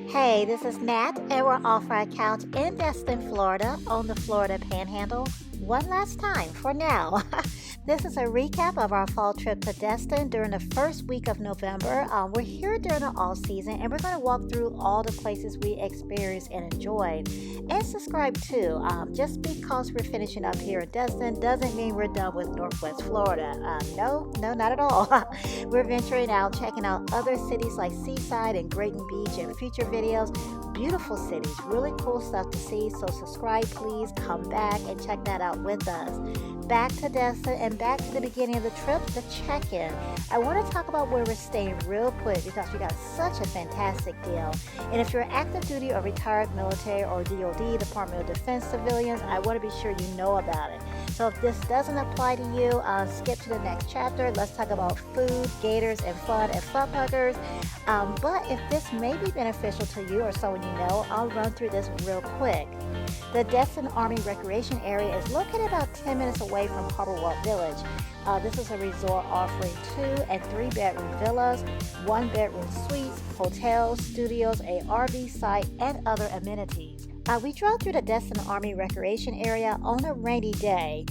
Hey, this is Nat, and we're off our couch in Destin, Florida, on the Florida Panhandle. One last time for now. This is a recap of our fall trip to Destin during the first week of November. We're here during the off season, and we're going to walk through all the places we experienced and enjoyed. And subscribe too. Just because we're finishing up here in Destin doesn't mean we're done with Northwest Florida. No, not at all. We're venturing out, checking out other cities like Seaside and Grayton Beach in future videos. Beautiful cities, really cool stuff to see. So subscribe, please. Come back and check that out with us. Back to Destin and back to the beginning of the trip, the check-in. I want to talk about where we're staying real quick because we got such a fantastic deal. And if you're active duty or retired military or DOD, Department of Defense civilians, I want to be sure you know about it. So if this doesn't apply to you, skip to the next chapter. Let's talk about food, gators, and fun at FudPuckers. But if this may be beneficial to you or someone you know, I'll run through this real quick. The Destin Army Recreation Area is located about 10 minutes away from Harbor Walk Village. This is a resort offering 2 and 3 bedroom villas, 1 bedroom suites, hotels, studios, a RV site, and other amenities. We drove through the Destin Army Recreation Area on a rainy day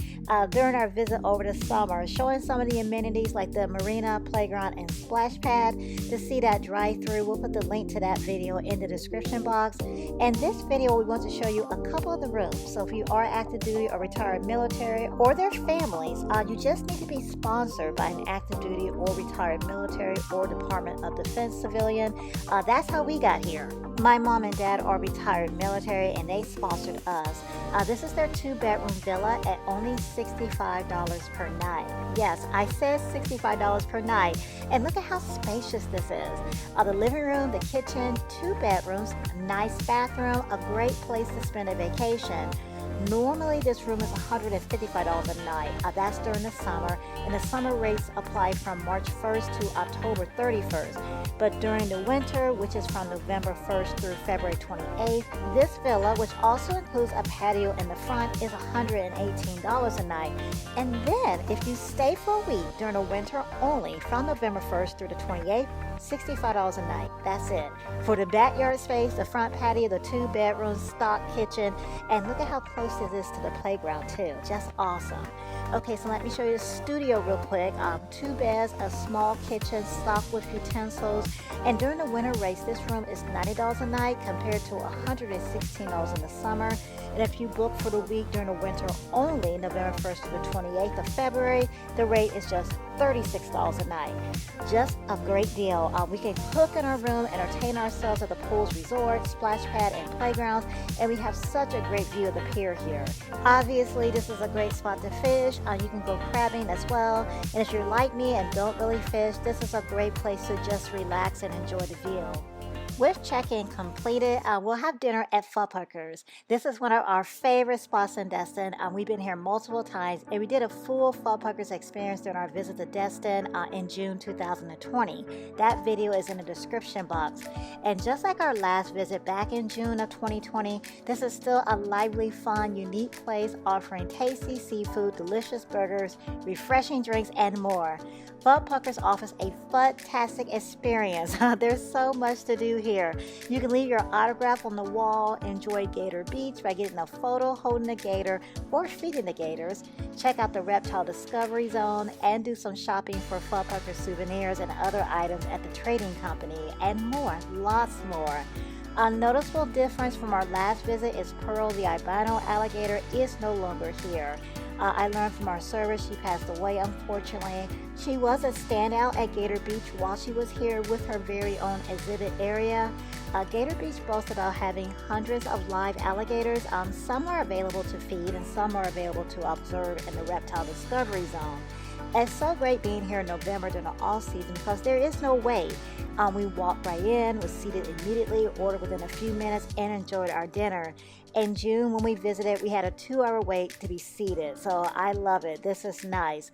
during our visit over the summer, showing some of the amenities like the marina, playground, and splash pad. To see that drive-through, we'll put the link to that video in the description box. And this video, we want to show you a couple of the rooms. So if you are active duty or retired military or their families, you just need to be sponsored by an active duty or retired military or Department of Defense civilian. That's how we got here. My mom and dad are retired military and they sponsored us. This is their 2-bedroom villa at only $65 per night. Yes, I said $65 per night. And look at how spacious this is. The living room, the kitchen, 2 bedrooms, nice bathroom, a great place to spend a vacation. Normally this room is $155 a night. That's during the summer, and the summer rates apply from March 1st to October 31st. But during the winter, which is from November 1st through February 28th, this villa, which also includes a patio in the front, is $118 a night. And then if you stay for a week during the winter only, from November 1st through the 28th, $65 a night. That's it. For the backyard space, the front patio, the 2 bedrooms, stock kitchen, and look at how close it is to the playground too. Just awesome. Okay, so let me show you the studio real quick. 2 beds, a small kitchen, stocked with utensils. And during the winter rates, this room is $90 a night compared to $116 in the summer. And if you book for the week during the winter only, November 1st to the 28th of February, the rate is just $36 a night. Just a great deal. We can cook in our room, entertain ourselves at the pool's resort, splash pad, and playgrounds, and we have such a great view of the pier here. Obviously, this is a great spot to fish. You can go crabbing as well. And if you're like me and don't really fish, this is a great place to just relax and enjoy the view. With check-in completed, we'll have dinner at FudPuckers. This is one of our favorite spots in Destin. We've been here multiple times, and we did a full FudPuckers experience during our visit to Destin in June 2020. That video is in the description box. And just like our last visit back in June of 2020, this is still a lively, fun, unique place offering tasty seafood, delicious burgers, refreshing drinks, and more. FudPuckers offers a fantastic experience. There's so much to do here. You can leave your autograph on the wall, enjoy Gator Beach by getting a photo holding the gator or feeding the gators, check out the reptile discovery zone, and do some shopping for FudPuckers souvenirs and other items at the trading company, and more, lots more. A noticeable difference from our last visit is Pearl the albino alligator is no longer here. I learned from our server she passed away, unfortunately. She was a standout at Gator Beach while she was here with her very own exhibit area. Gator Beach boasts about having hundreds of live alligators. Some are available to feed and some are available to observe in the reptile discovery zone. It's so great being here in November during the off season because there is no wait. We walked right in, was seated immediately, ordered within a few minutes, and enjoyed our dinner. In June, when we visited, we had a 2-hour wait to be seated, so I love it. This is nice.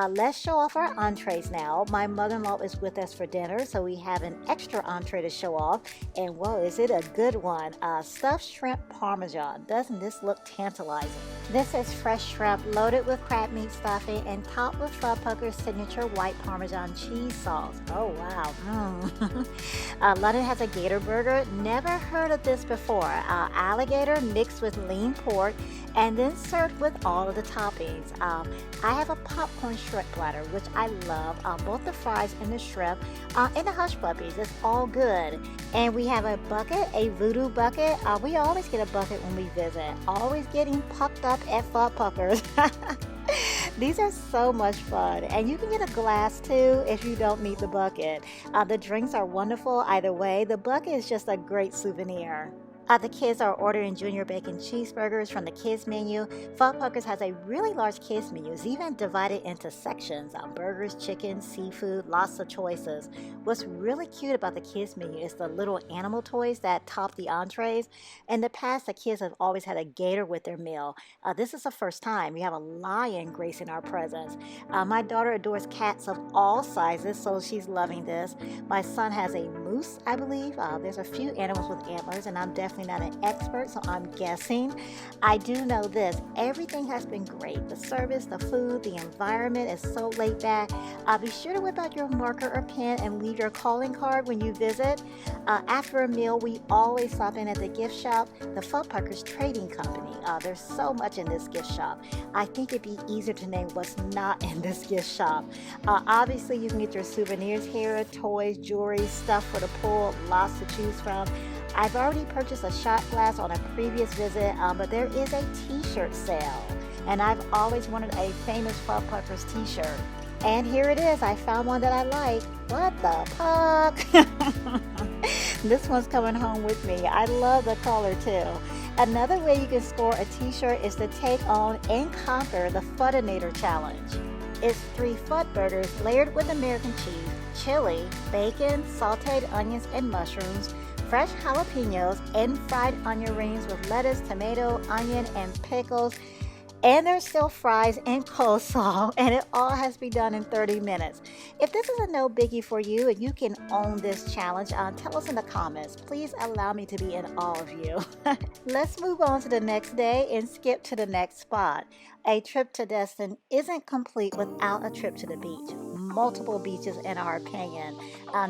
Let's show off our entrees now. My mother-in-law is with us for dinner, so we have an extra entree to show off. And whoa, is it a good one? Stuffed shrimp parmesan. Doesn't this look tantalizing? This is fresh shrimp loaded with crab meat stuffing and topped with FudPucker's signature white Parmesan cheese sauce. Oh wow. London has a gator burger. Never heard of this before. Alligator mixed with lean pork and then served with all of the toppings. I have a popcorn shrimp platter, which I love. Both the fries and the shrimp and the hush puppies. It's all good. And we have a bucket, a voodoo bucket. We always get a bucket when we visit. Always getting pucked up at FudPuckers. These are so much fun, and you can get a glass too if you don't need the bucket. The drinks are wonderful either way. The bucket is just a great souvenir. The kids are ordering junior bacon cheeseburgers from the kids menu. FudPuckers has a really large kids menu. It's even divided into sections. Burgers, chicken, seafood, lots of choices. What's really cute about the kids menu is the little animal toys that top the entrees. In the past, the kids have always had a gator with their meal. This is the first time. We have a lion gracing our presence. My daughter adores cats of all sizes, so she's loving this. My son has a moose, I believe. There's a few animals with antlers, and I'm definitely not an expert, so I'm guessing. I do know this: everything has been great. The service, the food, the environment is so laid back. Be sure to whip out your marker or pen and leave your calling card when you visit. After a meal, we always stop in at the gift shop, the FudPuckers Trading Company. There's so much in this gift shop. I think it'd be easier to name what's not in this gift shop. Obviously, you can get your souvenirs here, toys, jewelry, stuff for the pool, lots to choose from. I've already purchased a shot glass on a previous visit, but there is a t-shirt sale, and I've always wanted a famous FudPuckers t-shirt. And here it is. I found one that I like. What the puck? This one's coming home with me. I love the color too. Another way you can score a t-shirt is to take on and conquer the Fudinator Challenge. It's 3 Fud burgers layered with American cheese, chili, bacon, sauteed onions and mushrooms, fresh jalapenos, and fried onion rings with lettuce, tomato, onion, and pickles. And there's still fries and coleslaw, and it all has to be done in 30 minutes. If this is a no biggie for you and you can own this challenge, tell us in the comments. Please allow me to be in awe of you. Let's move on to the next day and skip to the next spot. A trip to Destin isn't complete without a trip to the beach. Multiple beaches in our opinion.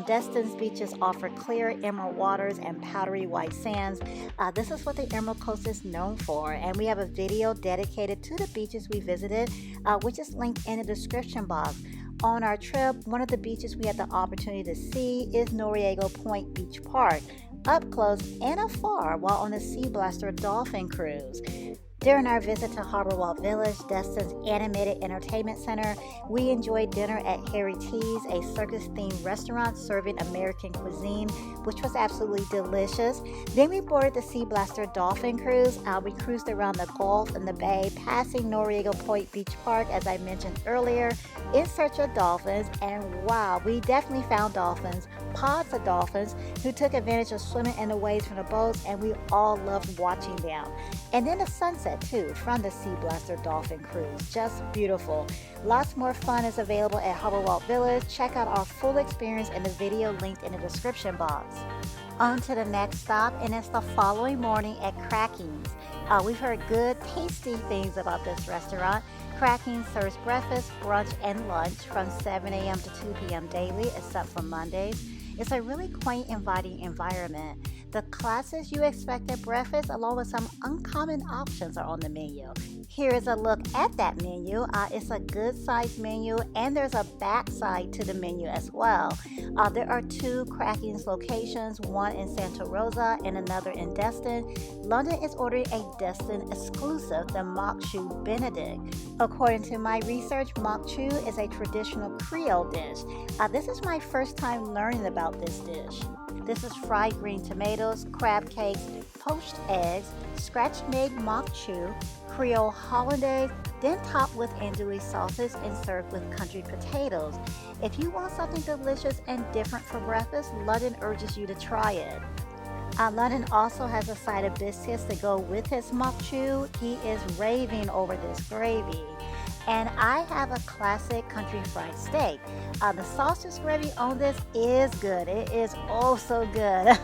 Destin's beaches offer clear emerald waters and powdery white sands. This is what the Emerald Coast is known for, and we have a video dedicated to the beaches we visited, which is linked in the description box. On our trip, one of the beaches we had the opportunity to see is Noriega Point Beach Park, up close and afar while on a Sea Blaster dolphin cruise. During our visit to Harbor Walk Village, Destin's animated entertainment center, we enjoyed dinner at Harry T's, a circus-themed restaurant serving American cuisine, which was absolutely delicious. Then we boarded the Sea Blaster Dolphin Cruise. We cruised around the Gulf and the Bay, passing Noriega Point Beach Park, as I mentioned earlier, in search of dolphins. And wow, we definitely found dolphins, pods of dolphins, who took advantage of swimming in the waves from the boats, and we all loved watching them. And then the sunset too from the Sea Blaster Dolphin Cruise. Just beautiful. Lots more fun is available at Harbor Walk Village. Check out our full experience in the video linked in the description box. On to the next stop, and it's the following morning at Cracking's. We've heard good, tasty things about this restaurant. Cracking's serves breakfast, brunch, and lunch from 7 a.m. to 2 p.m. daily, except for Mondays. It's a really quaint, inviting environment. The classes you expect at breakfast, along with some uncommon options, are on the menu. Here is a look at that menu. It's a good-sized menu, and there's a backside to the menu as well. There are 2 Cracking's locations, one in Santa Rosa and another in Destin. London is ordering a Destin exclusive, the Mock Chew Benedict. According to my research, Mock Chew is a traditional Creole dish. This is my first time learning about this dish. This is fried green tomatoes, crab cakes, poached eggs, scratch-made mock chew, Creole hollandaise, then topped with andouille sauces and served with country potatoes. If you want something delicious and different for breakfast, London urges you to try it. London also has a side of biscuits to go with his mock chew. He is raving over this gravy. And I have a classic country fried steak. The sausage gravy on this is good. It is oh so good.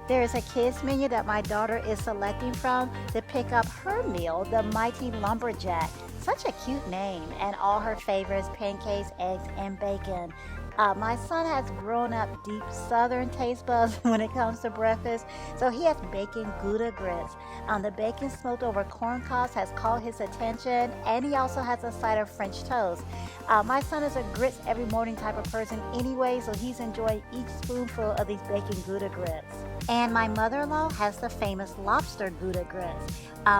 There is a kids menu that my daughter is selecting from to pick up her meal, the Mighty Lumberjack. Such a cute name, and all her favorites, pancakes, eggs, and bacon. My son has grown up deep southern taste buds when it comes to breakfast, so he has bacon Gouda grits. The bacon smoked over corn cobs has caught his attention, and he also has a side of French toast. My son is a grits every morning type of person anyway, so he's enjoying each spoonful of these bacon Gouda grits. And my mother-in-law has the famous lobster Gouda grits.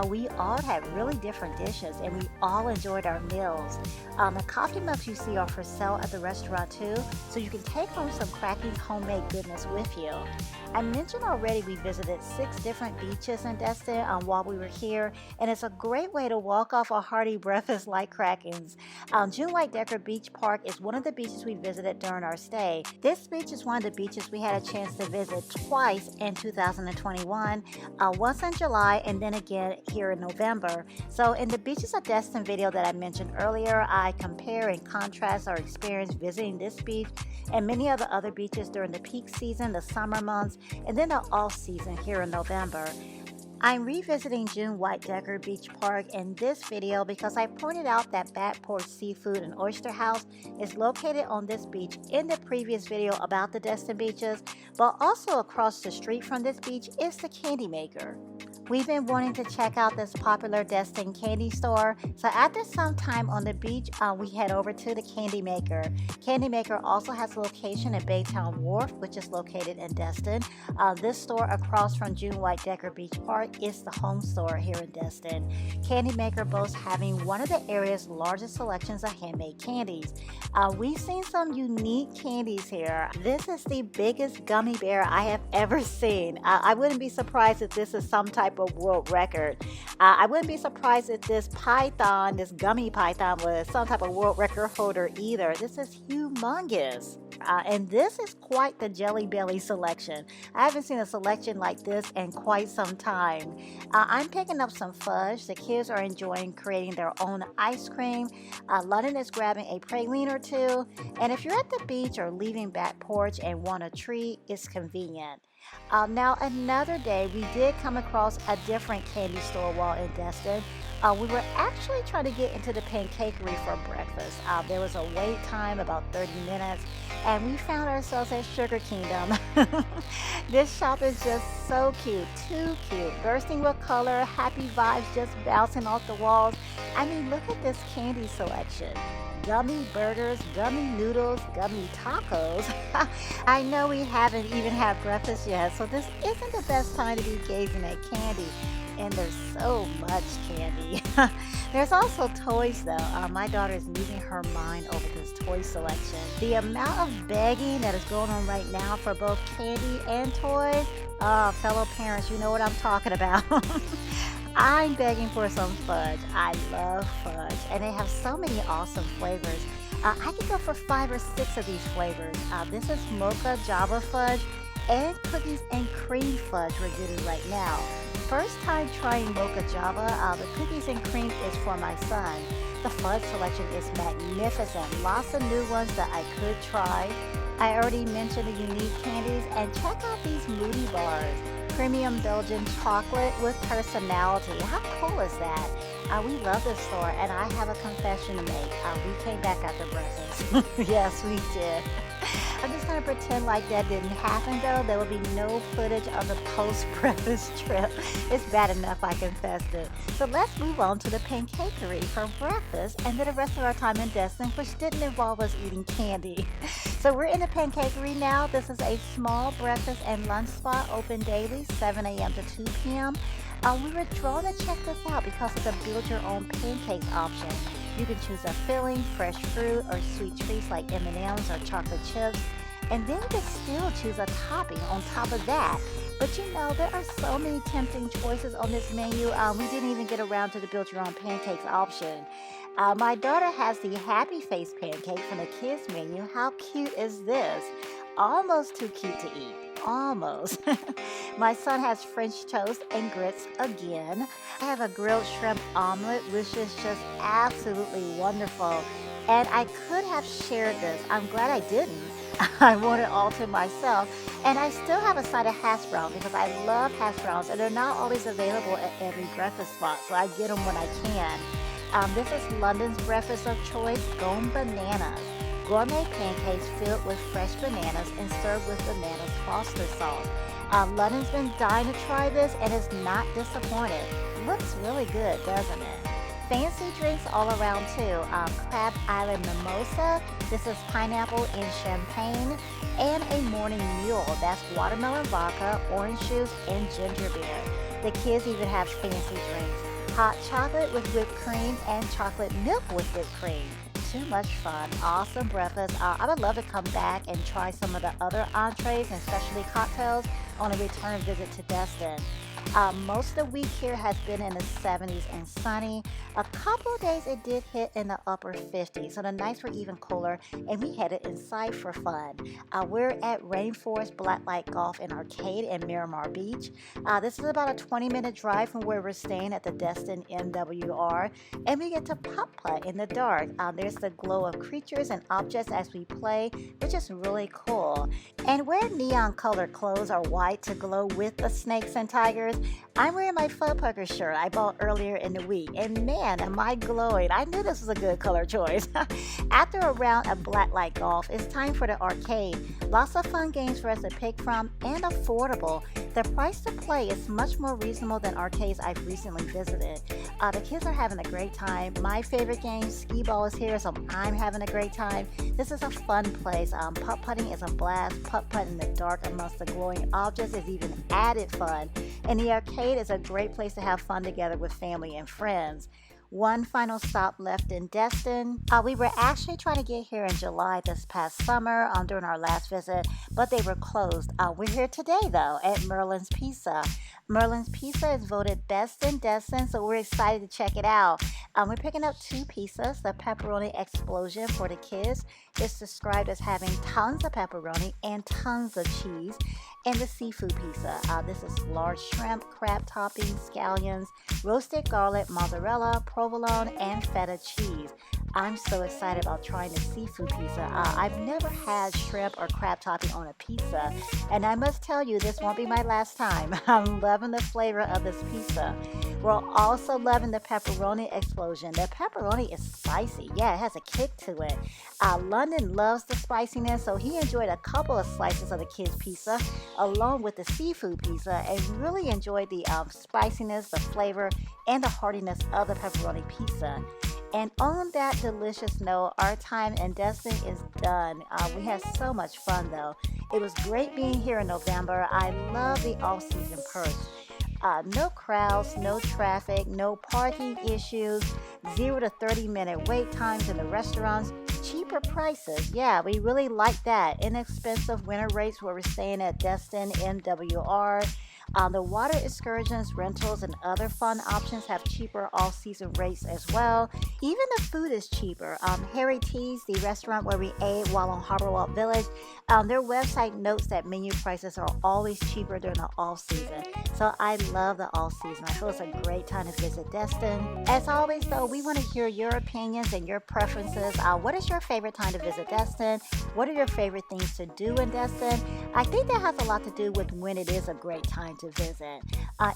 We all had really different dishes, and we all enjoyed our meals. The coffee mugs you see are for sale at the restaurant too, so you can take home some cracking homemade goodness with you. I mentioned already we visited 6 different beaches in Destin while we were here, and it's a great way to walk off a hearty breakfast like Krakens. June White Decker Beach Park is one of the beaches we visited during our stay. This beach is one of the beaches we had a chance to visit twice in 2021, once in July and then again here in November. So in the Beaches of Destin video that I mentioned earlier, I compare and contrast our experience visiting this beach and many of the other beaches during the peak season, the summer months, and then the off season here in November. I'm revisiting June White Decker Beach Park in this video because I pointed out that Back Porch Seafood and Oyster House is located on this beach in the previous video about the Destin beaches, but also across the street from this beach is the Candy Maker. We've been wanting to check out this popular Destin candy store, so after some time on the beach, we head over to the Candy Maker. Candy Maker also has a location at Baytown Wharf, which is located in Destin. This store across from June White Decker Beach Park is the home store here in Destin. Candy Maker boasts having one of the area's largest selections of handmade candies. We've seen some unique candies here. This is the biggest gummy bear I have ever seen. I wouldn't be surprised if this is some type of world record. I wouldn't be surprised if this python, this gummy python, was some type of world record holder either. This is humongous. And this is quite the Jelly Belly selection. I haven't seen a selection like this in quite some time. I'm picking up some fudge. The kids are enjoying creating their own ice cream. London is grabbing a praline or two. And if you're at the beach or leaving Back Porch and want a treat, it's convenient. Now another day we did come across a different candy store while in Destin. We were actually trying to get into the Pancakery for breakfast. There was a wait time, about 30 minutes, and we found ourselves at Sugar Kingdom. This shop is just so cute, too cute, bursting with color, happy vibes just bouncing off the walls. I mean, look at this candy selection. Gummy burgers, gummy noodles, gummy tacos. I know we haven't even had breakfast yet, so this isn't the best time to be gazing at candy. And there's so much candy. There's also toys though. My daughter is losing her mind over this toy selection. The amount of begging that is going on right now for both candy and toys. Fellow parents, you know what I'm talking about. I'm begging for some fudge. I love fudge, and they have so many awesome flavors. I could go for 5 or 6 of these flavors. This is mocha java fudge and cookies and cream fudge we're getting right now. First time trying mocha java. The cookies and cream is for my son. The fudge selection is magnificent. Lots of new ones that I could try. I already mentioned the unique candies, and check out these Moody bars. Premium Belgian chocolate with personality. How cool is that? We love this store, and I have a confession to make. We came back after breakfast. Yes, we did. I'm just going to pretend like that didn't happen, though. There will be no footage of the post-breakfast trip. It's bad enough I confessed it. So let's move on to the Pancakery for breakfast, and then the rest of our time in Destin, which didn't involve us eating candy. So we're in the Pancakery now. This is a small breakfast and lunch spot, open daily, 7 a.m. to 2 p.m. We were drawn to check this out because of the build-your-own pancakes option. You can choose a filling, fresh fruit, or sweet treats like M&Ms or chocolate chips. And then you can still choose a topping on top of that. But you know, there are so many tempting choices on this menu. We didn't even get around to the build-your-own pancakes option. My daughter has the happy face pancake from the kids menu. How cute is this? Almost too cute to eat. almost. My son has French toast and grits again. I have a grilled shrimp omelet, which is just absolutely wonderful. And I could have shared this. I'm glad I didn't. I want it all to myself. And I still have a side of hash brown because I love hash browns and they're not always available at every breakfast spot. So I get them when I can. This is London's breakfast of choice, Gone Bananas. Gourmet pancakes filled with fresh bananas and served with bananas foster sauce. London's been dying to try this and is not disappointed. Looks really good, doesn't it? Fancy drinks all around too. Crab Island Mimosa. This is pineapple and champagne. And a morning mule. That's watermelon vodka, orange juice, and ginger beer. The kids even have fancy drinks. Hot chocolate with whipped cream and chocolate milk with whipped cream. Too much fun. Awesome breakfast. I would love to come back and try some of the other entrees and specialty cocktails on a return visit to Destin. Most of the week here has been in the 70s and sunny. A couple of days it did hit in the upper 50s, so the nights were even cooler, and we headed inside for fun. We're at Rainforest Blacklight Golf and Arcade in Miramar Beach. This is about a 20-minute drive from where we're staying at the Destin MWR, and we get to putt-putt in the dark. There's the glow of creatures and objects as we play, which is really cool. And where neon colored clothes are white to glow with the snakes and tigers, I'm wearing my FudPucker shirt I bought earlier in the week, and man, am I glowing. I knew this was a good color choice. After a round of blacklight golf, it's time for the arcade. Lots of fun games for us to pick from and affordable. The price to play is much more reasonable than arcades I've recently visited. The kids are having a great time. My favorite game, skee ball, is here, so I'm having a great time. This is a fun place. Putt-putting is a blast. Putt-putt in the dark amongst the glowing objects is even added fun. And the arcade is a great place to have fun together with family and friends. One final stop left in Destin. We were actually trying to get here in July this past summer during our last visit, but they were closed. We're here today, though, at Merlin's Pizza. Merlin's Pizza is voted best in Destin, so we're excited to check it out. We're picking up 2 pizzas. The pepperoni explosion for the kids is described as having tons of pepperoni and tons of cheese. And the seafood pizza. This is large shrimp, crab toppings, scallions, roasted garlic, mozzarella, provolone, and feta cheese. I'm so excited about trying the seafood pizza. I've never had shrimp or crab topping on a pizza, and I must tell you, this won't be my last time. I'm loving the flavor of this pizza. We're also loving the pepperoni explosion. The pepperoni is spicy. Yeah, it has a kick to it. London loves the spiciness, so he enjoyed a couple of slices of the kids' pizza along with the seafood pizza and really enjoyed the spiciness, the flavor, and the heartiness of the pepperoni pizza. And on that delicious note, our time in Destin is done. We had so much fun, though. It was great being here in November. I love the off-season perks. No crowds, no traffic, no parking issues, 0 to 30-minute wait times in the restaurants, cheaper prices. Yeah, we really like that. Inexpensive winter rates where we're staying at Destin MWR. The water excursions, rentals, and other fun options have cheaper all-season rates as well. Even the food is cheaper. Harry T's, the restaurant where we ate while on Harbor Walk Village, their website notes that menu prices are always cheaper during the off-season. So I love the off-season. I feel it's a great time to visit Destin. As always, though, we want to hear your opinions and your preferences. What is your favorite time to visit Destin? What are your favorite things to do in Destin? I think that has a lot to do with when it is a great time to visit.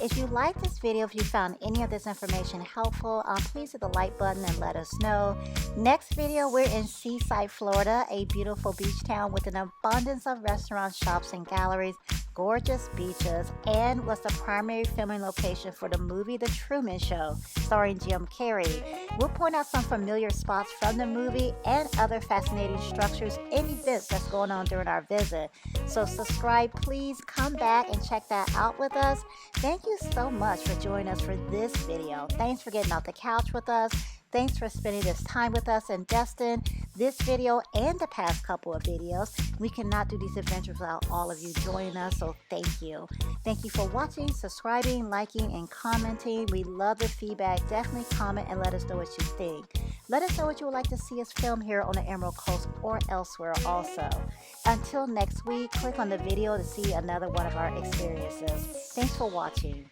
If you like this video, if you found any of this information helpful, please hit the like button and let us know. Next video, we're in Seaside, Florida, a beautiful beach town with an abundance of restaurants, shops, and galleries, gorgeous beaches, and was the primary filming location for the movie The Truman Show, starring Jim Carrey. We'll point out some familiar spots from the movie and other fascinating structures and events that's going on during our visit. So subscribe, please. Come back and check that out with us. Thank you so much for joining us for this video. Thanks for getting off the couch with us. Thanks for spending this time with us in Destin. This video and the past couple of videos, we cannot do these adventures without all of you joining us, so thank you. Thank you for watching, subscribing, liking, and commenting. We love the feedback. Definitely comment and let us know what you think. Let us know what you would like to see us film here on the Emerald Coast or elsewhere also. Until next week, click on the video to see another one of our experiences. Thanks for watching.